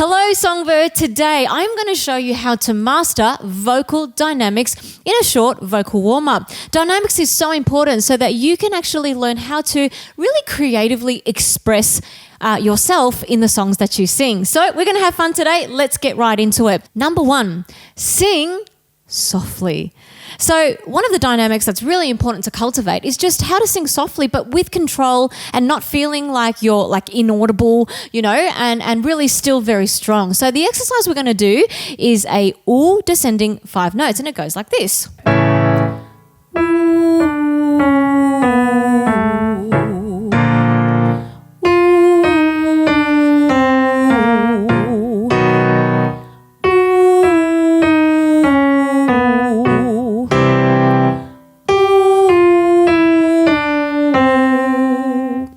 Hello, Songbird. Today, I'm going to show you how to master vocal dynamics in a short vocal warm-up. Dynamics is so important so that you can actually learn how to really creatively express yourself in the songs that you sing. So we're going to have fun today. Let's get right into it. Number 1, sing softly. So one of the dynamics that's really important to cultivate is just how to sing softly, but with control and not feeling like you're like inaudible, and really still very strong. So the exercise we're going to do is a ooh descending 5 notes, and it goes like this.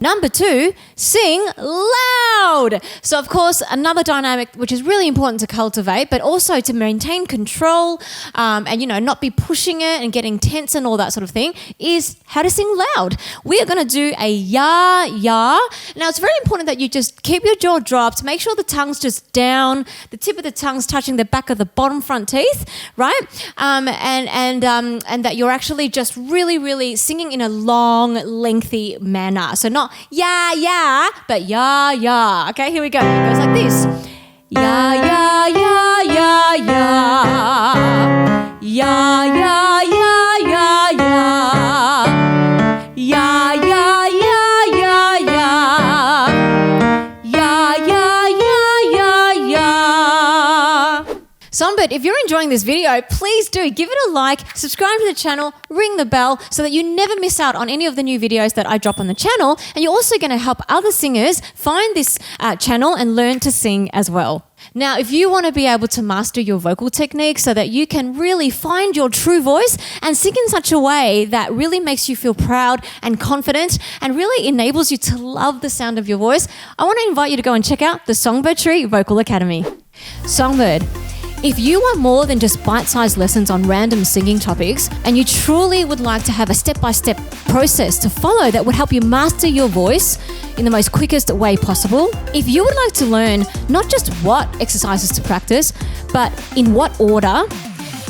Number 2, sing loud. So, of course, another dynamic which is really important to cultivate, but also to maintain control and, not be pushing it and getting tense and all that sort of thing, is how to sing loud. We are going to do a ya, ya. Now, it's very important that you just keep your jaw dropped, make sure the tongue's just down, the tip of the tongue's touching the back of the bottom front teeth, right? And that you're actually just really, really singing in a long, lengthy manner. So not ya, ya, but ya, ya. Okay, here we go. It goes like this. Ya, ya, ya, ya, ya. Ya, ya, ya, ya, ya. Ya, ya, ya, ya, ya. Ya, ya, ya, ya, ya. Songbird, if you're enjoying this video, please do give it a like, subscribe to the channel, ring the bell so that you never miss out on any of the new videos that I drop on the channel. And you're also going to help other singers find this channel and learn to sing as well. Now, if you want to be able to master your vocal technique so that you can really find your true voice and sing in such a way that really makes you feel proud and confident and really enables you to love the sound of your voice, I want to invite you to go and check out the Songbird Tree Vocal Academy. Songbird, if you want more than just bite-sized lessons on random singing topics and you truly would like to have a step-by-step process to follow that would help you master your voice in the most quickest way possible, if you would like to learn not just what exercises to practice, but in what order,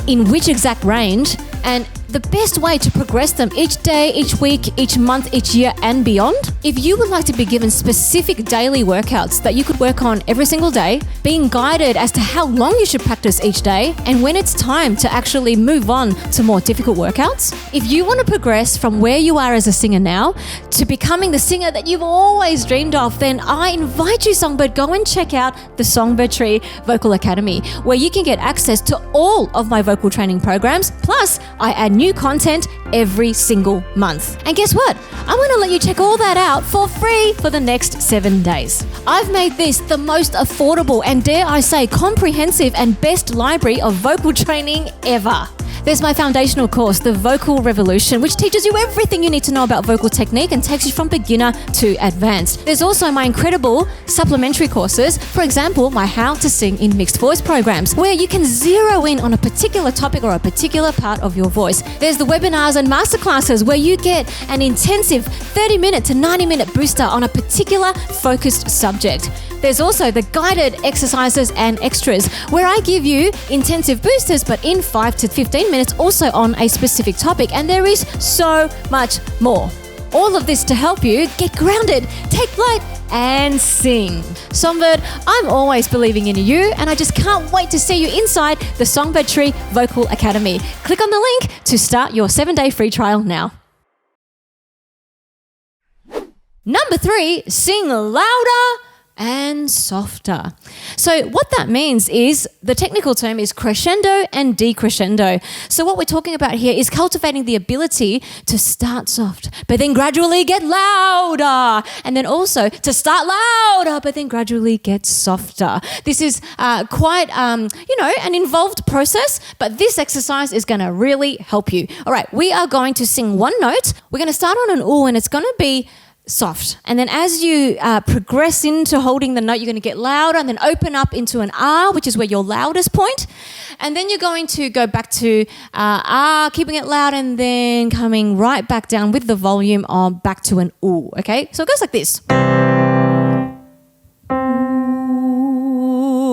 in which exact range, and the best way to progress them each day, each week, each month, each year, and beyond. If you would like to be given specific daily workouts that you could work on every single day, being guided as to how long you should practice each day, and when it's time to actually move on to more difficult workouts, if you want to progress from where you are as a singer now to becoming the singer that you've always dreamed of, then I invite you, Songbird, go and check out the Songbird Tree Vocal Academy, where you can get access to all of my vocal training programs, plus I add new content every single month. And guess what? I'm going to let you check all that out for free for the next 7 days. I've made this the most affordable and, dare I say, comprehensive and best library of vocal training ever. There's my foundational course, The Vocal Revolution, which teaches you everything you need to know about vocal technique and takes you from beginner to advanced. There's also my incredible supplementary courses, for example, my How to Sing in Mixed Voice programs, where you can zero in on a particular topic or a particular part of your voice. There's the webinars and masterclasses where you get an intensive 30-minute to 90-minute booster on a particular focused subject. There's also the guided exercises and extras where I give you intensive boosters, but in 5 to 15 minutes also on a specific topic. And there is so much more. All of this to help you get grounded, take flight, and sing. Songbird, I'm always believing in you, and I just can't wait to see you inside the Songbird Tree Vocal Academy. Click on the link to start your 7-day free trial now. Number 3, sing louder and softer. So what that means is, the technical term is crescendo and decrescendo. So what we're talking about here is cultivating the ability to start soft, but then gradually get louder, and then also to start louder, but then gradually get softer. This is quite, an involved process, but this exercise is going to really help you. All right, we are going to sing one note. We're going to start on an ooh, and it's going to be soft. And then as you progress into holding the note, you're going to get louder and then open up into an ah, which is where your loudest point. And then you're going to go back to ah, keeping it loud, and then coming right back down with the volume on back to an ooh, okay? So it goes like this. Ooh.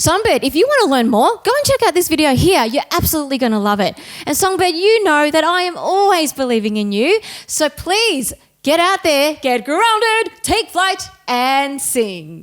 Songbird, if you want to learn more, go and check out this video here. You're absolutely going to love it. And Songbird, you know that I am always believing in you. So please get out there, get grounded, take flight, and sing.